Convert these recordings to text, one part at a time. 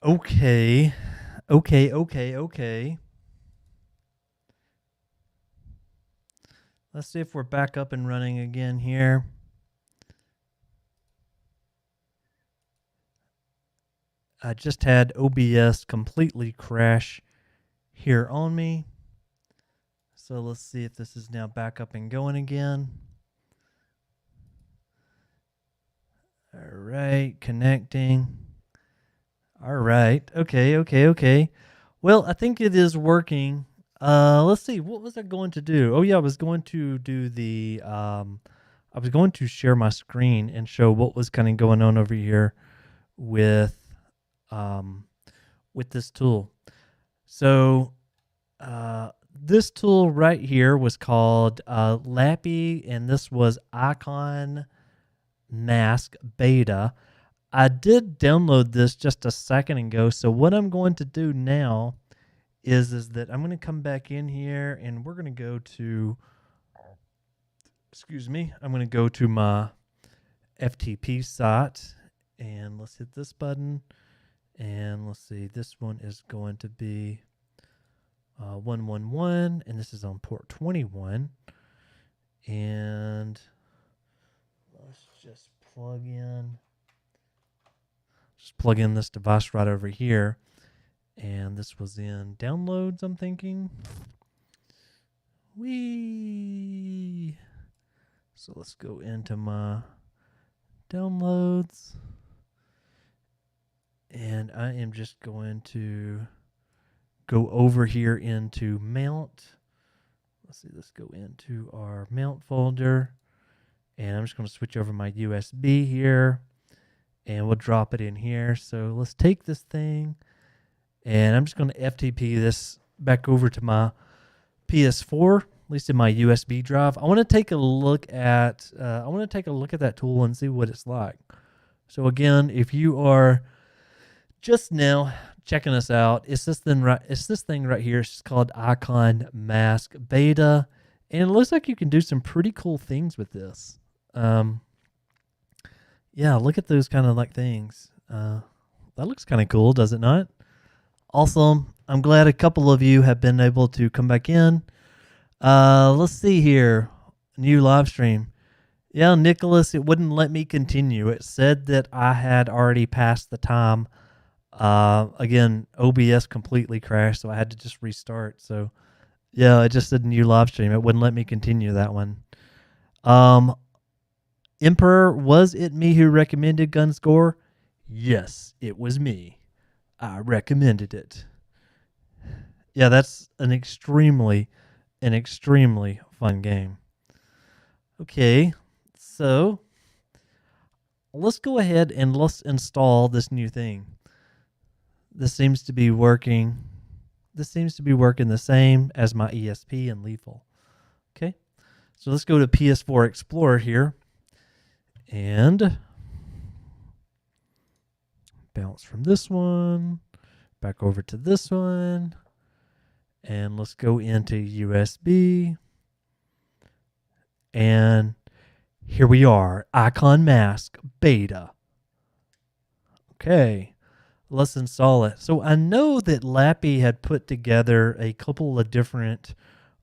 Okay. Okay. Let's see if we're back up and running again here. I just had OBS completely crash here on me. So let's see if this is now back up and going again. All right, connecting. All right. Okay. Well, I think it is working. Let's see. What was I going to do? Oh yeah, I was going to do the I was going to share my screen and show what was kind of going on over here with um with this tool. So, this tool right here was called Lappy, and this was Icon Mask Beta. I did download this just a second ago. So what I'm going to do now is that I'm going to come back in here and we're going to go to, excuse me, I'm going to go to my FTP site and let's hit this button. And let's see, this one is going to be 111, and this is on port 21. And let's just plug in this device right over here. And this was in downloads, I'm thinking. Whee! So let's go into my downloads. And I am just going to go over here into mount. Let's see, let's go into our mount folder. And I'm just going to switch over my USB here. And we'll drop it in here. So let's take this thing. And I'm just going to FTP this back over to my PS4, at least in my USB drive. I want to take a look at that tool and see what it's like. So again, if you are just now checking us out, it's this thing right here. It's called Icon Mask Beta, and it looks like you can do some pretty cool things with this. Yeah, look at those kind of like things. That looks kind of cool, does it not? Awesome. I'm glad a couple of you have been able to come back in. Let's see here. New live stream. Yeah, Nicholas, it wouldn't let me continue. It said that I had already passed the time. Again, OBS completely crashed, so I had to just restart. So, yeah, it just said new live stream. It wouldn't let me continue that one. Emperor, was it me who recommended Gunscore? Yes, it was me. I recommended it. Yeah, that's an extremely fun game. Okay, so let's go ahead and let's install this new thing. This seems to be working. This seems to be working the same as my ESP and Lethal. Okay, so let's go to PS4 Explorer here. And bounce from this one back over to this one. And let's go into USB. And here we are, Icon Mask Beta. Okay, let's install it. So I know that Lappy had put together a couple of different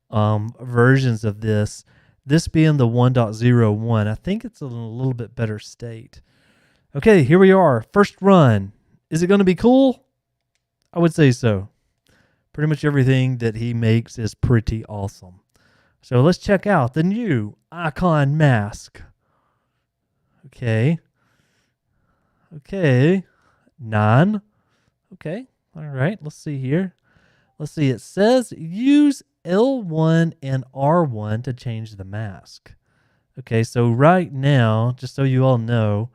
versions of this. This being the 1.01, I think it's in a little bit better state. Okay, here we are. First run. Is it going to be cool? I would say so. Pretty much everything that he makes is pretty awesome. So let's check out the new Icon Mask. Okay. 9. Okay. All right. Let's see here. Let's see. It says use L1 and R1 to change the mask. Okay, so right now, just so you all know,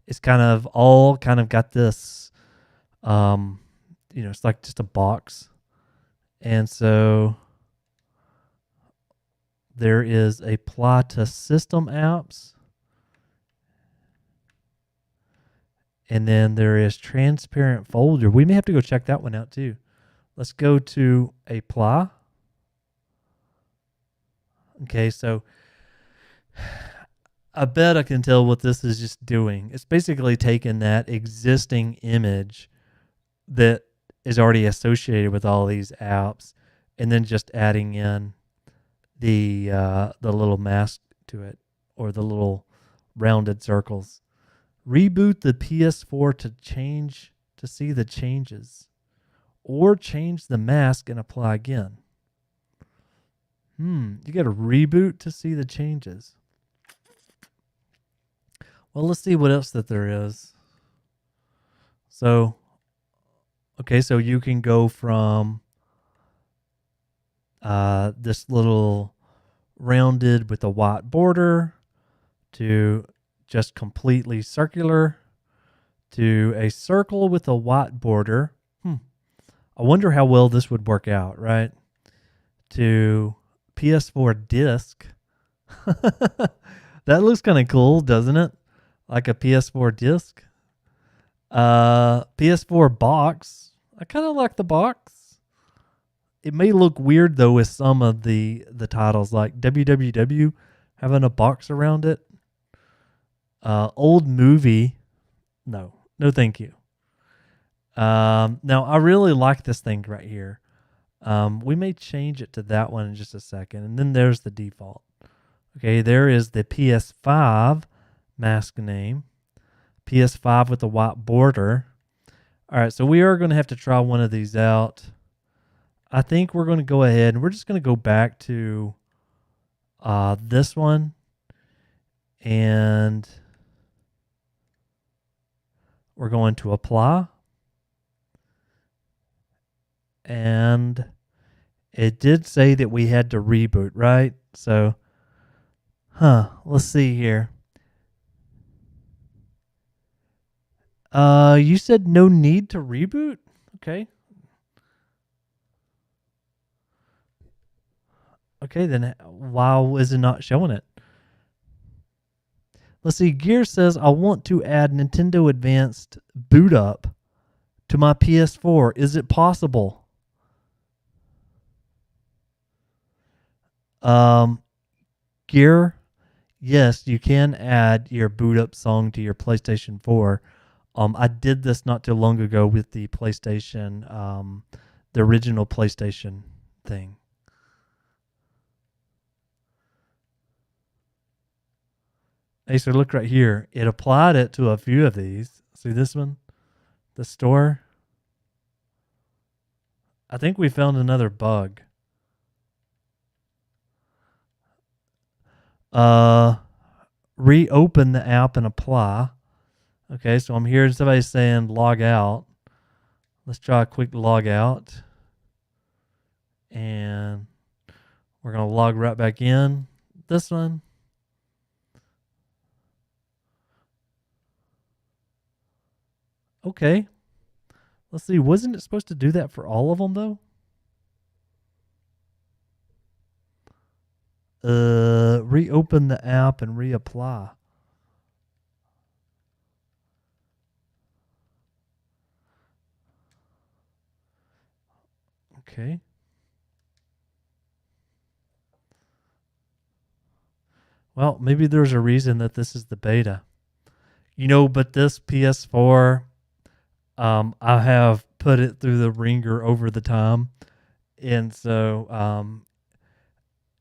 it's kind of got this, it's like just a box. And so there is apply to system apps. And then there is transparent folder. We may have to go check that one out too. Let's go to apply. Okay, so I bet I can tell what this is just doing. It's basically taking that existing image that is already associated with all these apps, and then just adding in the little mask to it, or the little rounded circles. Reboot the PS4 to see the changes, or change the mask and apply again. You got to reboot to see the changes. Well, let's see what else that there is. So, okay, so you can go from this little rounded with a white border to just completely circular to a circle with a white border. I wonder how well this would work out, right? To PS4 disc. That looks kind of cool, doesn't it? Like a PS4 disc. PS4 box. I kind of like the box. It may look weird though with some of the titles, like WWW having a box around it. Old movie. No, thank you. Now I really like this thing right here. We may change it to that one in just a second. And then there's the default. Okay, there is the PS5 mask name. PS5 with the white border. All right, so we are going to have to try one of these out. I think we're going to go ahead and we're just going to go back to this one. And we're going to apply. And it did say that we had to reboot, right? So, let's see here. You said no need to reboot? Okay. Okay, then why is it not showing it? Let's see. Gear says, I want to add Nintendo Advanced boot up to my PS4. Is it possible? Gear, yes, you can add your boot up song to your PlayStation 4. I did this not too long ago with the PlayStation, the original PlayStation thing. Hey, so look right here. It applied it to a few of these. See this one? The store. I think we found another bug. Reopen the app and apply. Okay, so I'm hearing somebody saying log out. Let's try a quick log out. And we're going to log right back in. This one. Okay. Let's see. Wasn't it supposed to do that for all of them, though? Reopen the app and reapply. Okay. Well, maybe there's a reason that this is the beta. But this PS4, I have put it through the ringer over the time. And so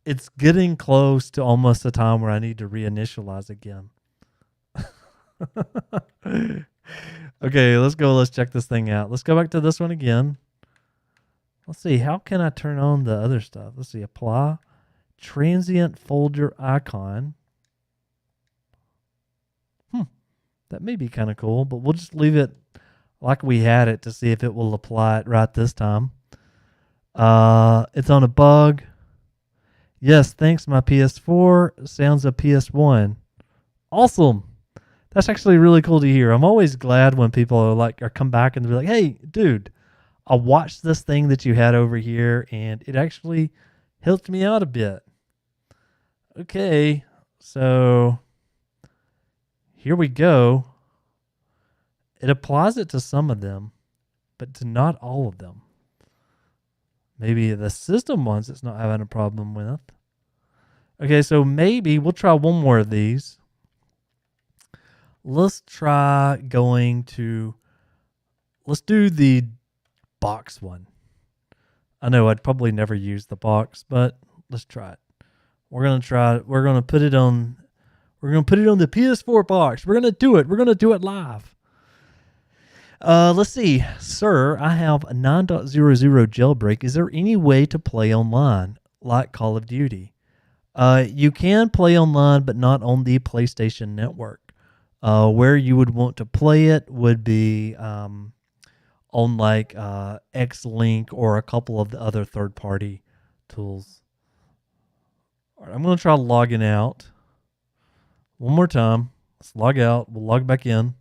it's getting close to almost the time where I need to reinitialize again. Okay, let's go. Let's check this thing out. Let's go back to this one again. Let's see. How can I turn on the other stuff? Let's see. Apply. Transient folder icon. That may be kind of cool, but we'll just leave it like we had it to see if it will apply it right this time. It's on a bug. Yes, thanks, my PS4. Sounds a PS1. Awesome. That's actually really cool to hear. I'm always glad when people are come back and they're like, hey, dude, I watched this thing that you had over here and it actually helped me out a bit. Okay, so here we go. It applies it to some of them, but to not all of them. Maybe the system ones it's not having a problem with. Okay, so maybe we'll try one more of these. Let's try let's do the box one. I know I'd probably never use the box, but let's try it. We're gonna try it. We're gonna put it on. We're gonna put it on the PS4 box. We're gonna do it. We're gonna do it live. Let's see, sir. I have a 9.00 jailbreak. Is there any way to play online like Call of Duty? You can play online, but not on the PlayStation Network. Where you would want to play it would be on like X-Link or a couple of the other third-party tools. All right, I'm going to try logging out. One more time. Let's log out. We'll log back in.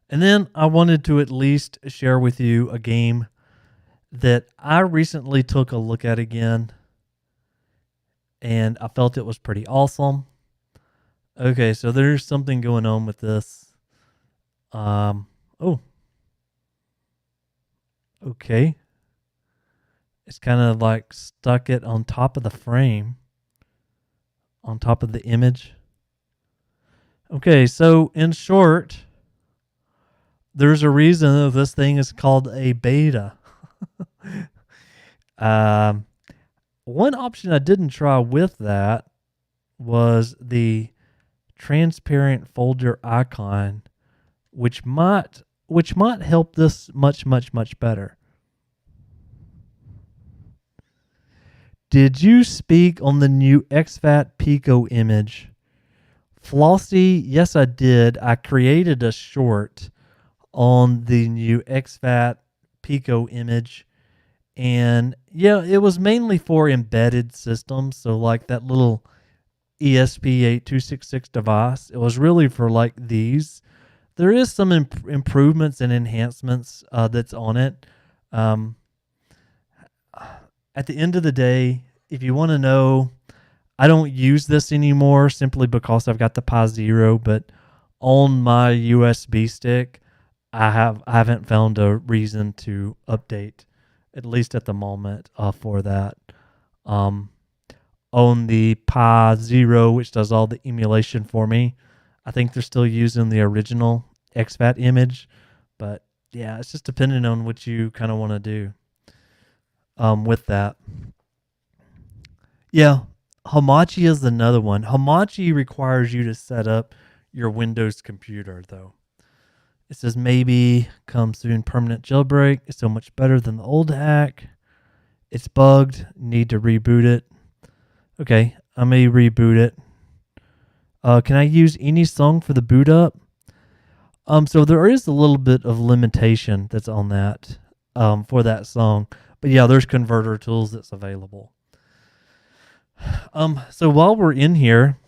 And then I wanted to at least share with you a game that I recently took a look at again, and I felt it was pretty awesome. Okay, so there's something going on with this. Oh. Okay. It's kind of like stuck it on top of the frame, on top of the image. Okay, so in short, there's a reason that this thing is called a beta. One option I didn't try with that was the transparent folder icon, which might help this much better. Did you speak on the new XFAT Pico image? Flossie, yes I did. I created a short on the new XFAT Pico image, and yeah, it was mainly for embedded systems, so like that little ESP8266 device. It was really for like these. There is some improvements and enhancements that's on it. At the end of the day, if you want to know, I don't use this anymore simply because I've got the Pi Zero, but on my USB stick, I haven't found a reason to update, at least at the moment, for that. On the Pi Zero, which does all the emulation for me, I think they're still using the original XFAT image, but yeah, it's just depending on what you kind of want to do with that. Yeah, Hamachi is another one. Hamachi requires you to set up your Windows computer, though. It says maybe come soon permanent jailbreak. It's so much better than the old hack. It's bugged. Need to reboot it. Okay, I may reboot it. Can I use any song for the boot up? So there is a little bit of limitation that's on that for that song. But yeah, there's converter tools that's available. So while we're in here,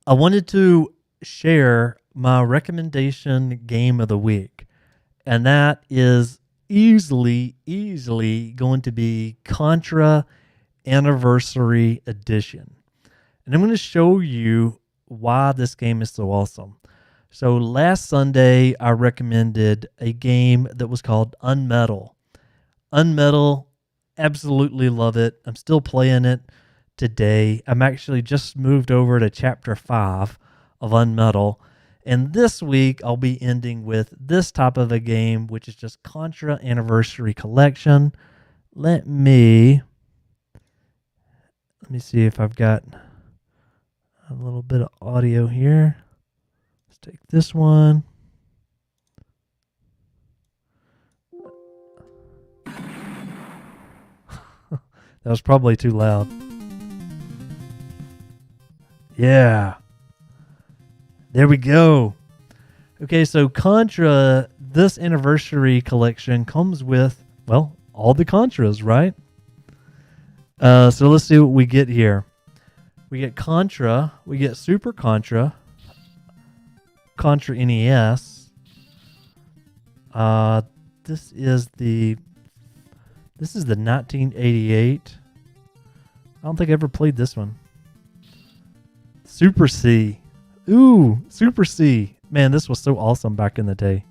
I wanted to share my recommendation game of the week. And that is easily going to be Contra Anniversary Edition. And I'm going to show you why this game is so awesome. So last Sunday, I recommended a game that was called Unmetal. Unmetal, absolutely love it. I'm still playing it today. I'm actually just moved over to chapter 5 of Unmetal. And this week, I'll be ending with this type of a game, which is just Contra Anniversary Collection. Let me see if I've got a little bit of audio here. Let's take this one. That was probably too loud. Yeah. There we go. Okay, so Contra, this anniversary collection comes with, well, all the Contras, right? So let's see what we get here. We get Contra, we get Super Contra, Contra NES. This is the 1988. I don't think I ever played this one. Super C. Ooh, Super C. Man, this was so awesome back in the day.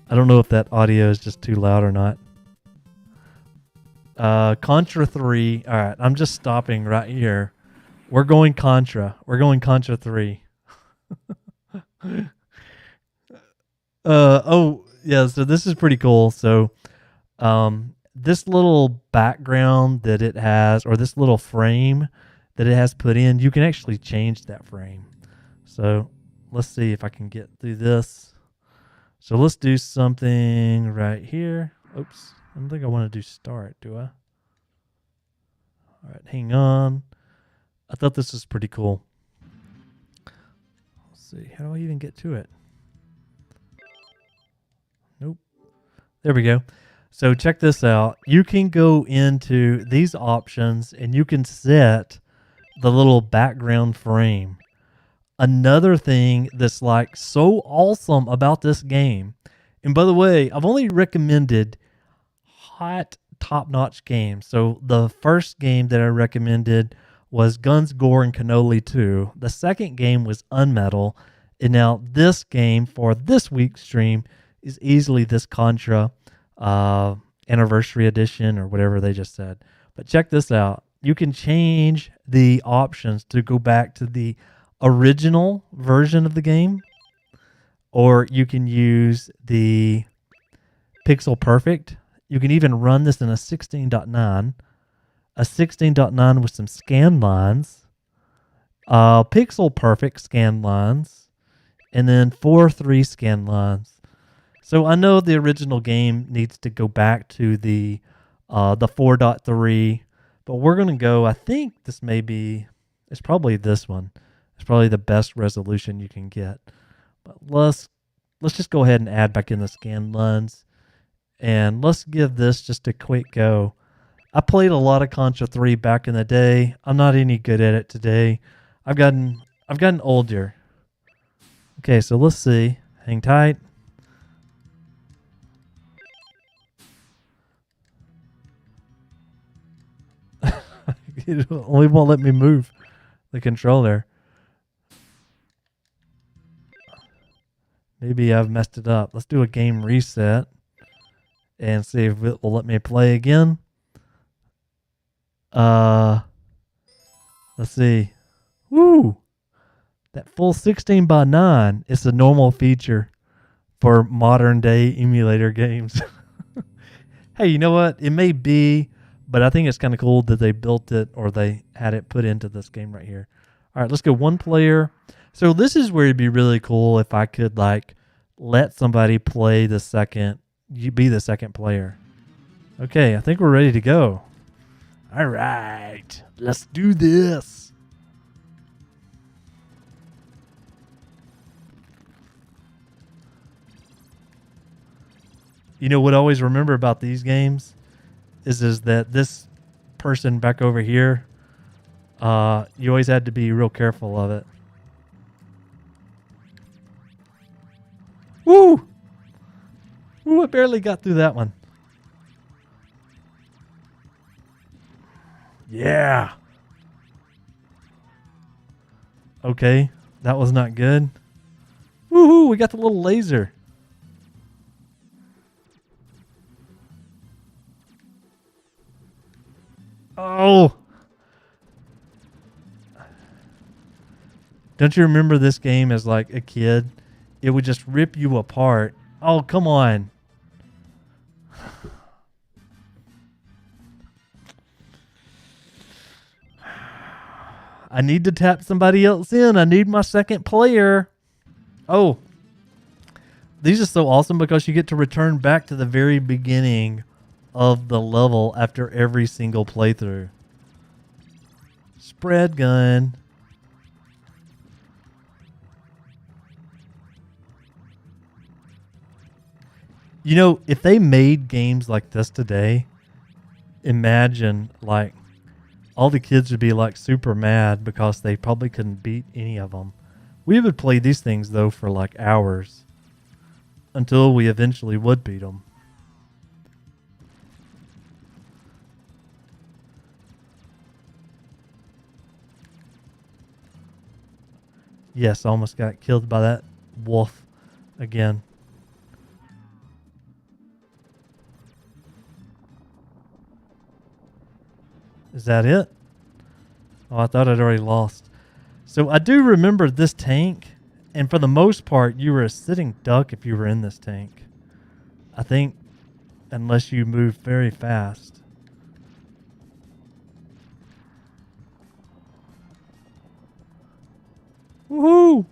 I don't know if that audio is just too loud or not. Contra 3. All right, I'm just stopping right here. We're going Contra. We're going Contra 3. Oh yeah, so this is pretty cool. So this little background that it has, or this little frame that it has put in, you can actually change that frame. So let's see if I can get through this. So let's do something right here. Oops, I don't think I want to do start, do I? All right, hang on. I thought this was pretty cool. Let's see, how do I even get to it? Nope. There we go. So check this out. You can go into these options and you can set the little background frame. Another thing that's like so awesome about this game, and by the way, I've only recommended hot top-notch games. So the first game that I recommended was Guns, Gore, and Cannoli 2. The second game was Unmetal. And now this game for this week's stream is easily this Contra Anniversary Edition or whatever they just said. But check this out. You can change the options to go back to the original version of the game, or you can use the Pixel Perfect. You can even run this in a 16.9, a 16.9 with some scan lines, Pixel Perfect scan lines, and then 4.3 scan lines. So I know the original game needs to go back to the 4.3, but we're going to go, I think this may be, it's probably this one. It's probably the best resolution you can get. But let's just go ahead and add back in the scan lines. And let's give this just a quick go. I played a lot of Contra 3 back in the day. I'm not any good at it today. I've gotten older. Okay, so let's see. Hang tight. It only won't let me move the controller. Maybe I've messed it up. Let's do a game reset and see if it will let me play again. Let's see. Woo! That full 16:9 is a normal feature for modern day emulator games. Hey, you know what? It may be, but I think it's kind of cool that they built it or they had it put into this game right here. All right, let's go one player. So this is where it'd be really cool if I could like let somebody play the second, you be the second player. Okay, I think we're ready to go. All right, let's do this. You know what I always remember about these games is that this person back over here, you always had to be real careful of it. Woo! Ooh, I barely got through that one. Yeah. Okay, that was not good. Woohoo, we got the little laser. Oh. Don't you remember this game as like a kid? It would just rip you apart. Oh, come on. I need to tap somebody else in. I need my second player. Oh. These are so awesome because you get to return back to the very beginning of the level after every single playthrough. Spread gun. You know, if they made games like this today, imagine like all the kids would be like super mad because they probably couldn't beat any of them. We would play these things though for like hours until we eventually would beat them. Yes, I almost got killed by that wolf again. Is that it? Oh, I thought I'd already lost. So I do remember this tank. And for the most part, you were a sitting duck if you were in this tank. I think, unless you move very fast. Woohoo!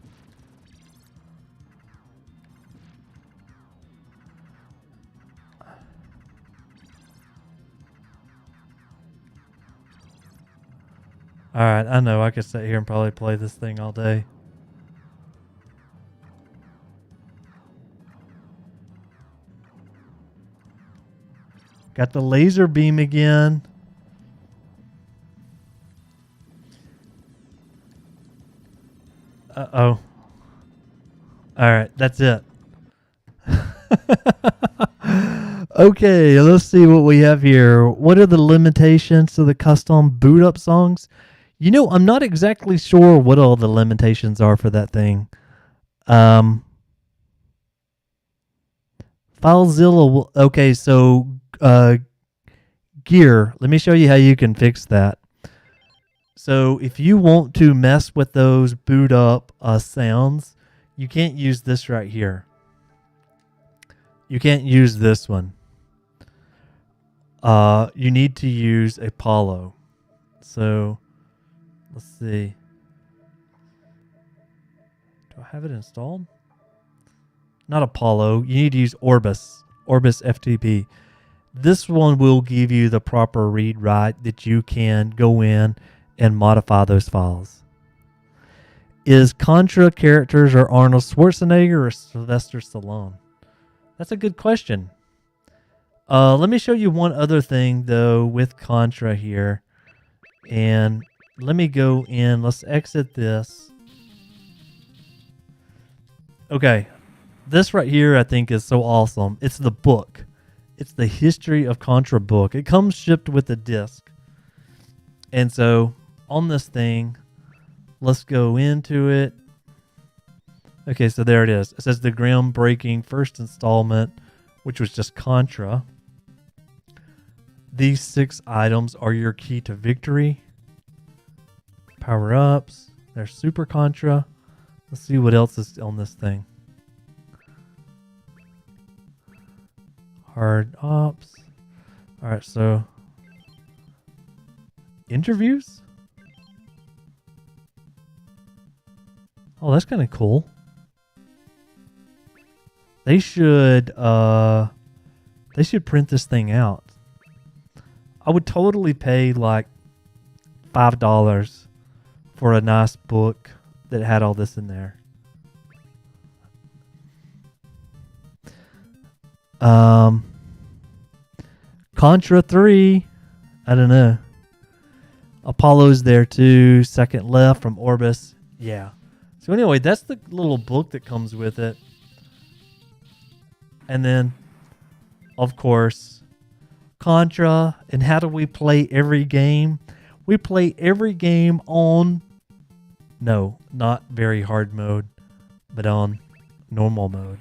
Alright, I know I could sit here and probably play this thing all day. Got the laser beam again. Uh-oh. Alright, that's it. Okay, let's see what we have here. What are the limitations to the custom boot up songs? You know, I'm not exactly sure what all the limitations are for that thing. FileZilla. Okay, so gear. Let me show you how you can fix that. So if you want to mess with those boot up sounds, you can't use this right here. You can't use this one. You need to use Apollo. So let's see. Do I have it installed? Not Apollo. You need to use Orbis. Orbis FTP. This one will give you the proper read write that you can go in and modify those files. Is Contra characters or Arnold Schwarzenegger or Sylvester Stallone? That's a good question. Let me show you one other thing though with Contra here. And let me go in. Let's exit this. Okay. This right here I think is so awesome. It's the book. It's the History of Contra book. It comes shipped with a disc. And so on this thing, let's go into it. Okay, so there it is. It says the groundbreaking first installment, which was just Contra. These 6 items are your key to victory. Power-ups. There's Super Contra. Let's see what else is on this thing. Hard ops. Alright, so interviews? Oh, that's kind of cool. They should print this thing out. I would totally pay like $5 for a nice book that had all this in there. Contra 3. I don't know. Apollo's there too. Second left from Orbis. Yeah. So anyway, that's the little book that comes with it. And then, of course, Contra. And how do we play every game? We play every game on, no, not very hard mode, but on normal mode.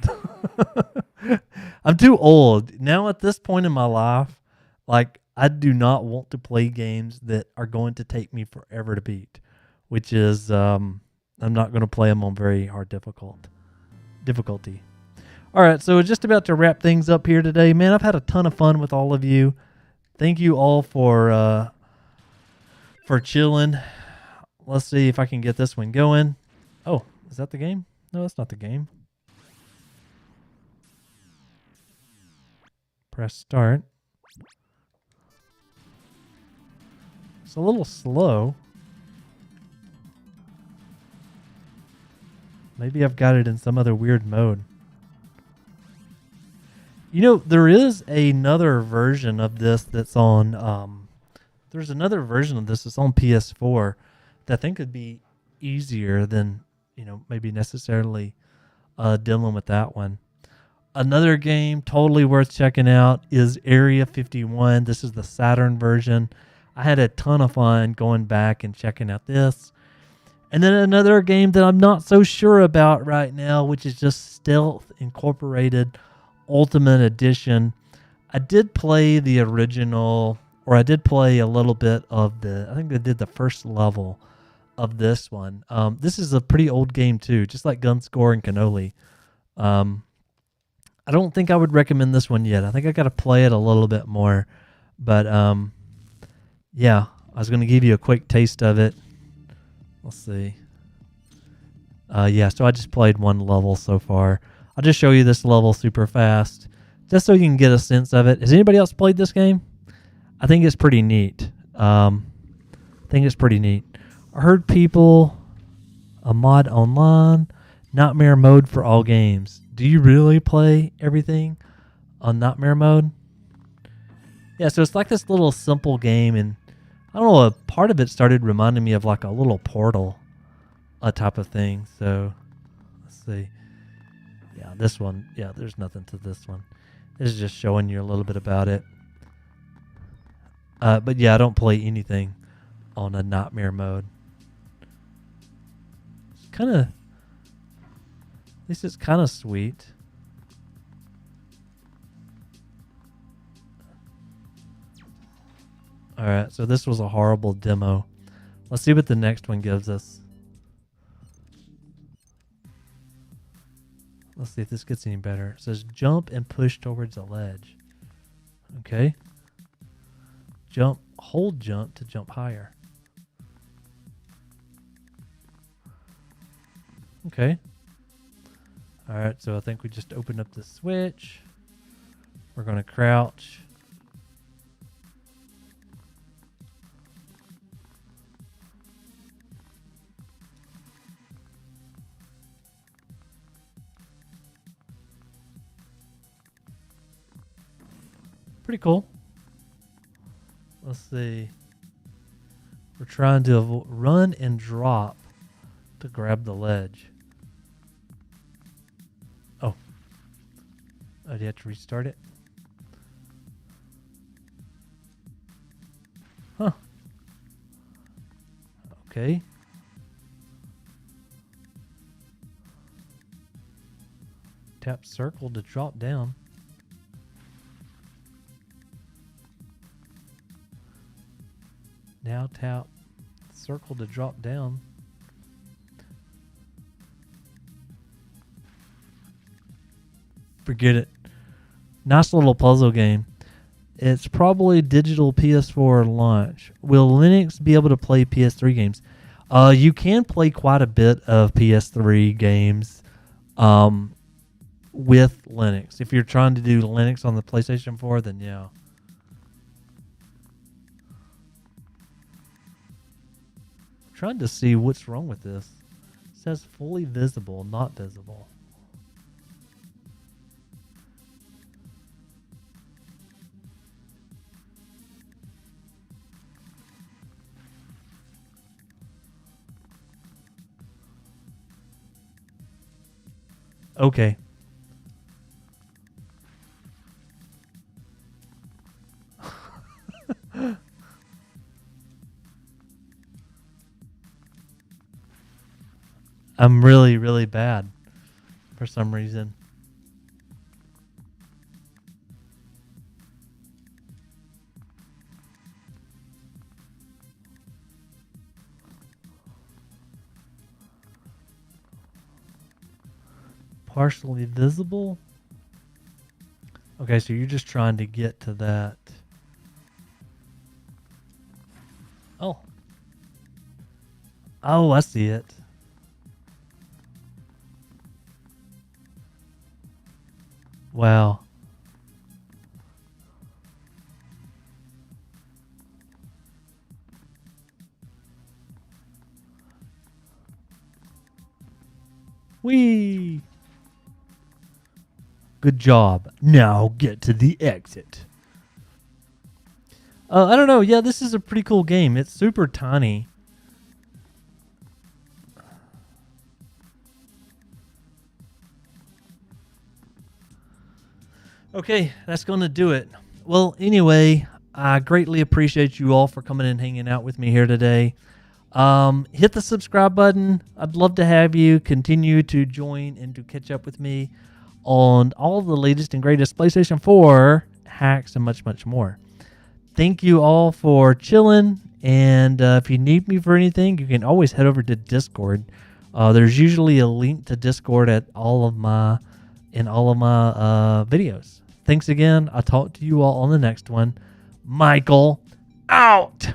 I'm too old. Now at this point in my life, like, I do not want to play games that are going to take me forever to beat, which is, I'm not going to play them on very hard difficulty. All right, so we're just about to wrap things up here today. Man, I've had a ton of fun with all of you. Thank you all for chilling. Let's see if I can get this one going. Oh, is that the game? No, that's not the game. Press start. It's a little slow. Maybe I've got it in some other weird mode. You know, there is another version of this that's on, there's another version of this that's on PS4 that I think would be easier than, maybe necessarily dealing with that one. Another game totally worth checking out is Area 51. This is the Saturn version. I had a ton of fun going back and checking out this. And then another game that I'm not so sure about right now, which is just Stealth Incorporated Ultimate Edition. I did play the original, or I did play a little bit of I think they did the first level of this one. This is a pretty old game too, just like Gunscore and Cannoli. I don't think I would recommend this one yet. I think I got to play it a little bit more. But yeah, I was going to give you a quick taste of it. Let's see. Yeah, so I just played one level so far. I'll just show you this level super fast, just so you can get a sense of it. Has anybody else played this game? I think it's pretty neat. I heard people, a mod online, Nightmare mode for all games. Do you really play everything on Nightmare mode? Yeah, so it's like this little simple game, and I don't know, a part of it started reminding me of like a little Portal type of thing. So let's see. Yeah, this one. Yeah, there's nothing to this one. This is just showing you a little bit about it. But yeah, I don't play anything on a Nightmare mode. It's kind of, at least it's kind of sweet. All right, so this was a horrible demo. Let's see what the next one gives us. Let's see if this gets any better. It says jump and push towards a ledge. Okay. Jump, hold jump to jump higher. Okay. All right, so I think we just opened up the switch. We're going to crouch. Pretty cool. Let's see. We're trying to run and drop to grab the ledge. Oh. Oh, do you have to restart it? Huh. Okay. Tap circle to drop down. Now tap circle to drop down. Forget it. Nice little puzzle game. It's probably digital PS4 launch. Will Linux be able to play PS3 games? You can play quite a bit of PS3 games with Linux. If you're trying to do Linux on the PlayStation 4, then yeah. Trying to see what's wrong with this. It says fully visible, not visible. Okay. I'm really, really bad for some reason. Partially visible? Okay, so you're just trying to get to that. Oh. Oh, I see it. Wow. Whee! Good job. Now get to the exit. I don't know. Yeah, this is a pretty cool game. It's super tiny. Okay, that's going to do it. Well, anyway, I greatly appreciate you all for coming and hanging out with me here today. Hit the subscribe button. I'd love to have you continue to join and to catch up with me on all the latest and greatest PlayStation 4 hacks and much, much more. thank you all for chilling. And if you need me for anything, you can always head over to Discord. There's usually a link to Discord in all of my videos. Thanks again. I'll talk to you all on the next one. Michael, out.